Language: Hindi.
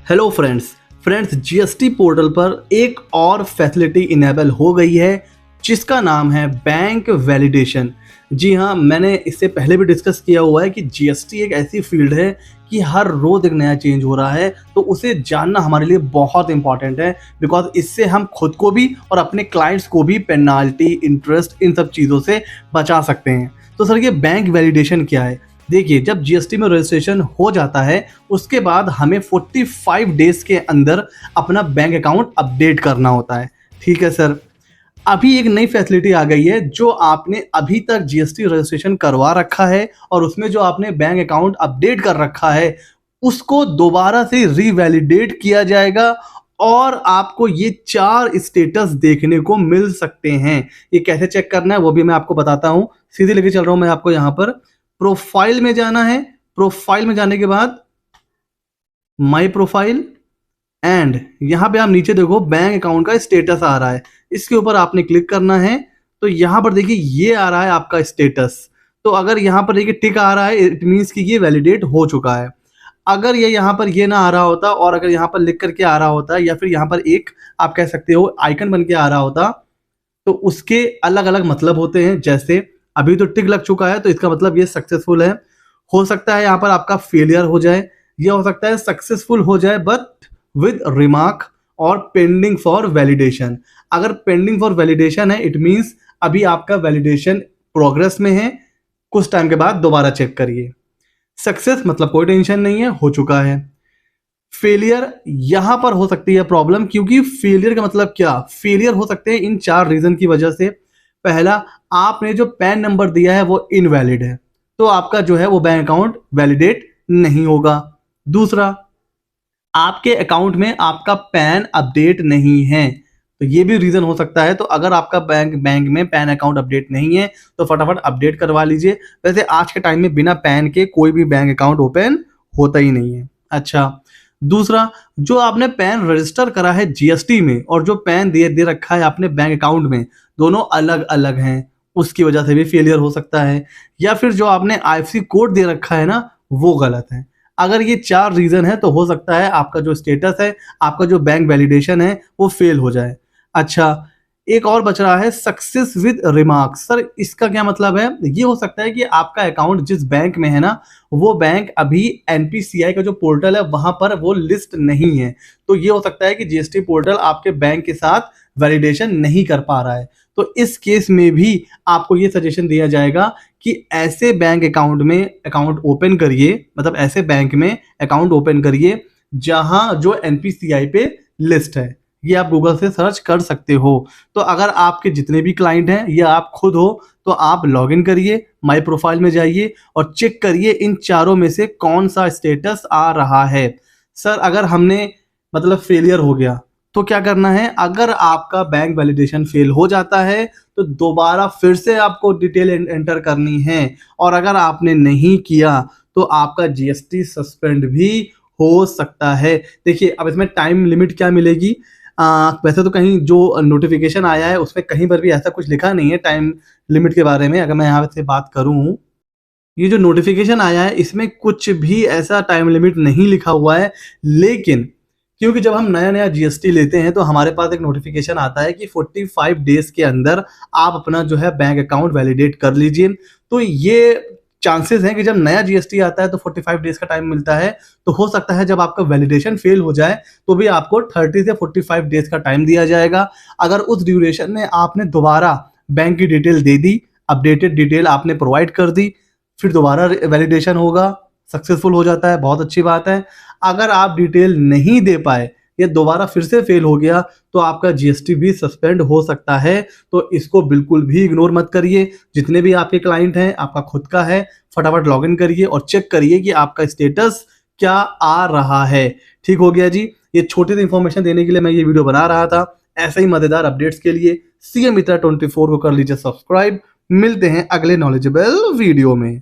हेलो फ्रेंड्स जीएसटी पोर्टल पर एक और फैसिलिटी इनेबल हो गई है जिसका नाम है बैंक वैलिडेशन। जी हाँ, मैंने इससे पहले भी डिस्कस किया हुआ है कि जीएसटी एक ऐसी फील्ड है कि हर रोज एक नया चेंज हो रहा है, तो उसे जानना हमारे लिए बहुत इंपॉर्टेंट है। बिकॉज इससे हम खुद को भी और अपने क्लाइंट्स को भी पेनाल्टी, इंटरेस्ट, इन सब चीज़ों से बचा सकते हैं। तो सर, ये बैंक वैलिडेशन क्या है? देखिए, जब जीएसटी में रजिस्ट्रेशन हो जाता है उसके बाद हमें 45 डेज के अंदर अपना बैंक अकाउंट अपडेट करना होता है। ठीक है सर, अभी एक नई फैसिलिटी आ गई है, जो आपने अभी तक जीएसटी रजिस्ट्रेशन करवा रखा है और उसमें जो आपने बैंक अकाउंट अपडेट कर रखा है उसको दोबारा से रीवैलिडेट किया जाएगा और आपको ये 4 स्टेटस देखने को मिल सकते हैं। ये कैसे चेक करना है वो भी मैं आपको बताता हूँ। सीधे लेके चल रहा हूँ मैं आपको। यहाँ पर प्रोफाइल में जाना है। प्रोफाइल में जाने के बाद माई प्रोफाइल एंड यहाँ पे आप नीचे देखो बैंक अकाउंट का स्टेटस आ रहा है, इसके ऊपर आपने क्लिक करना है। तो यहाँ पर देखिए ये आ रहा है आपका स्टेटस। तो अगर यहाँ पर देखिए टिक आ रहा है, इट मीन्स कि ये वैलिडेट हो चुका है। अगर ये यहाँ पर ये ना आ रहा होता और अगर यहाँ पर लिख करके आ रहा होता या फिर यहाँ पर एक आप कह सकते हो आइकन बन के आ रहा होता, तो उसके अलग अलग मतलब होते हैं। जैसे अभी तो टिक लग चुका है तो इसका मतलब ये सक्सेसफुल है। हो सकता है यहाँ पर आपका फेलियर हो जाए, या हो सकता है सक्सेसफुल हो जाए बट विद रिमार्क और पेंडिंग फॉर वैलिडेशन। अगर पेंडिंग फॉर वैलिडेशन है इट मीन्स अभी आपका वैलिडेशन प्रोग्रेस में है, कुछ टाइम के बाद दोबारा चेक करिए। सक्सेस मतलब कोई टेंशन नहीं है, हो चुका है। फेलियर यहां पर हो सकती है प्रॉब्लम, क्योंकि फेलियर का मतलब क्या? फेलियर हो सकते हैं इन 4 रीजन की वजह से। पहला, आपने जो पैन नंबर दिया है वो इनवैलिड है, तो आपका जो है वो बैंक अकाउंट वैलिडेट नहीं होगा। दूसरा, आपके अकाउंट में आपका पैन अपडेट नहीं है, तो ये भी रीजन हो सकता है। तो अगर आपका बैंक में पैन अकाउंट अपडेट नहीं है तो फटाफट अपडेट करवा लीजिए। वैसे आज के टाइम में बिना पैन के कोई भी बैंक अकाउंट ओपन होता ही नहीं है। अच्छा, दूसरा, जो आपने पैन रजिस्टर करा है जीएसटी में और जो पैन दे रखा है आपने बैंक अकाउंट में, दोनों अलग अलग हैं, उसकी वजह से भी फेलियर हो सकता है। या फिर जो आपने आईएफएससी कोड दे रखा है ना, वो गलत है। अगर ये 4 रीजन है तो हो सकता है आपका जो स्टेटस है, आपका जो बैंक वैलिडेशन है वो फेल हो जाए। अच्छा, एक और बच रहा है सक्सेस विद रिमार्क्स। सर, इसका क्या मतलब है? ये हो सकता है कि आपका अकाउंट जिस बैंक में है ना, वो बैंक अभी एनपीसीआई का जो पोर्टल है वहां पर वो लिस्ट नहीं है। तो ये हो सकता है कि जीएसटी पोर्टल आपके बैंक के साथ वैलिडेशन नहीं कर पा रहा है। तो इस केस में भी आपको ये सजेशन दिया जाएगा कि ऐसे बैंक अकाउंट में अकाउंट ओपन करिए, मतलब ऐसे बैंक में अकाउंट ओपन करिए जहां जो एनपीसीआई पे लिस्ट है। ये आप गूगल से सर्च कर सकते हो। तो अगर आपके जितने भी क्लाइंट हैं या आप खुद हो तो आप लॉगिन करिए, माई प्रोफाइल में जाइए और चेक करिए इन चारों में से कौन सा स्टेटस आ रहा है। सर, अगर हमने मतलब फेलियर हो गया तो क्या करना है? अगर आपका बैंक वैलिडेशन फेल हो जाता है तो दोबारा फिर से आपको डिटेल एंटर करनी है, और अगर आपने नहीं किया तो आपका जीएसटी सस्पेंड भी हो सकता है। देखिए, अब इसमें टाइम लिमिट क्या मिलेगी? वैसे तो कहीं जो नोटिफिकेशन आया है उसमें कहीं पर भी ऐसा कुछ लिखा नहीं है टाइम लिमिट के बारे में। अगर मैं यहाँ से बात करूँ, ये जो नोटिफिकेशन आया है इसमें कुछ भी ऐसा टाइम लिमिट नहीं लिखा हुआ है। लेकिन क्योंकि जब हम नया नया जीएसटी लेते हैं तो हमारे पास एक नोटिफिकेशन आता है कि 45 डेज के अंदर आप अपना जो है बैंक अकाउंट वैलिडेट कर लीजिए। तो ये चांसेस हैं कि जब नया जीएसटी आता है तो 45 डेज का टाइम मिलता है, तो हो सकता है जब आपका वैलिडेशन फेल हो जाए तो भी आपको 30 से 45 डेज का टाइम दिया जाएगा। अगर उस ड्यूरेशन में आपने दोबारा बैंक की डिटेल दे दी, अपडेटेड डिटेल आपने प्रोवाइड कर दी, फिर दोबारा वैलिडेशन होगा, सक्सेसफुल हो जाता है, बहुत अच्छी बात है। अगर आप डिटेल नहीं दे पाए या दोबारा फिर से फेल हो गया तो आपका जीएसटी भी सस्पेंड हो सकता है। तो इसको बिल्कुल भी इग्नोर मत करिए। जितने भी आपके क्लाइंट हैं, आपका खुद का है, फटाफट लॉगिन करिए और चेक करिए कि आपका स्टेटस क्या आ रहा है। ठीक हो गया जी। ये छोटी सी इंफॉर्मेशन देने के लिए मैं ये वीडियो बना रहा था। ऐसे ही मजेदार अपडेट्स के लिए सीए मित्रा 24 को कर लीजिए सब्सक्राइब। मिलते हैं अगले नॉलेजेबल वीडियो में।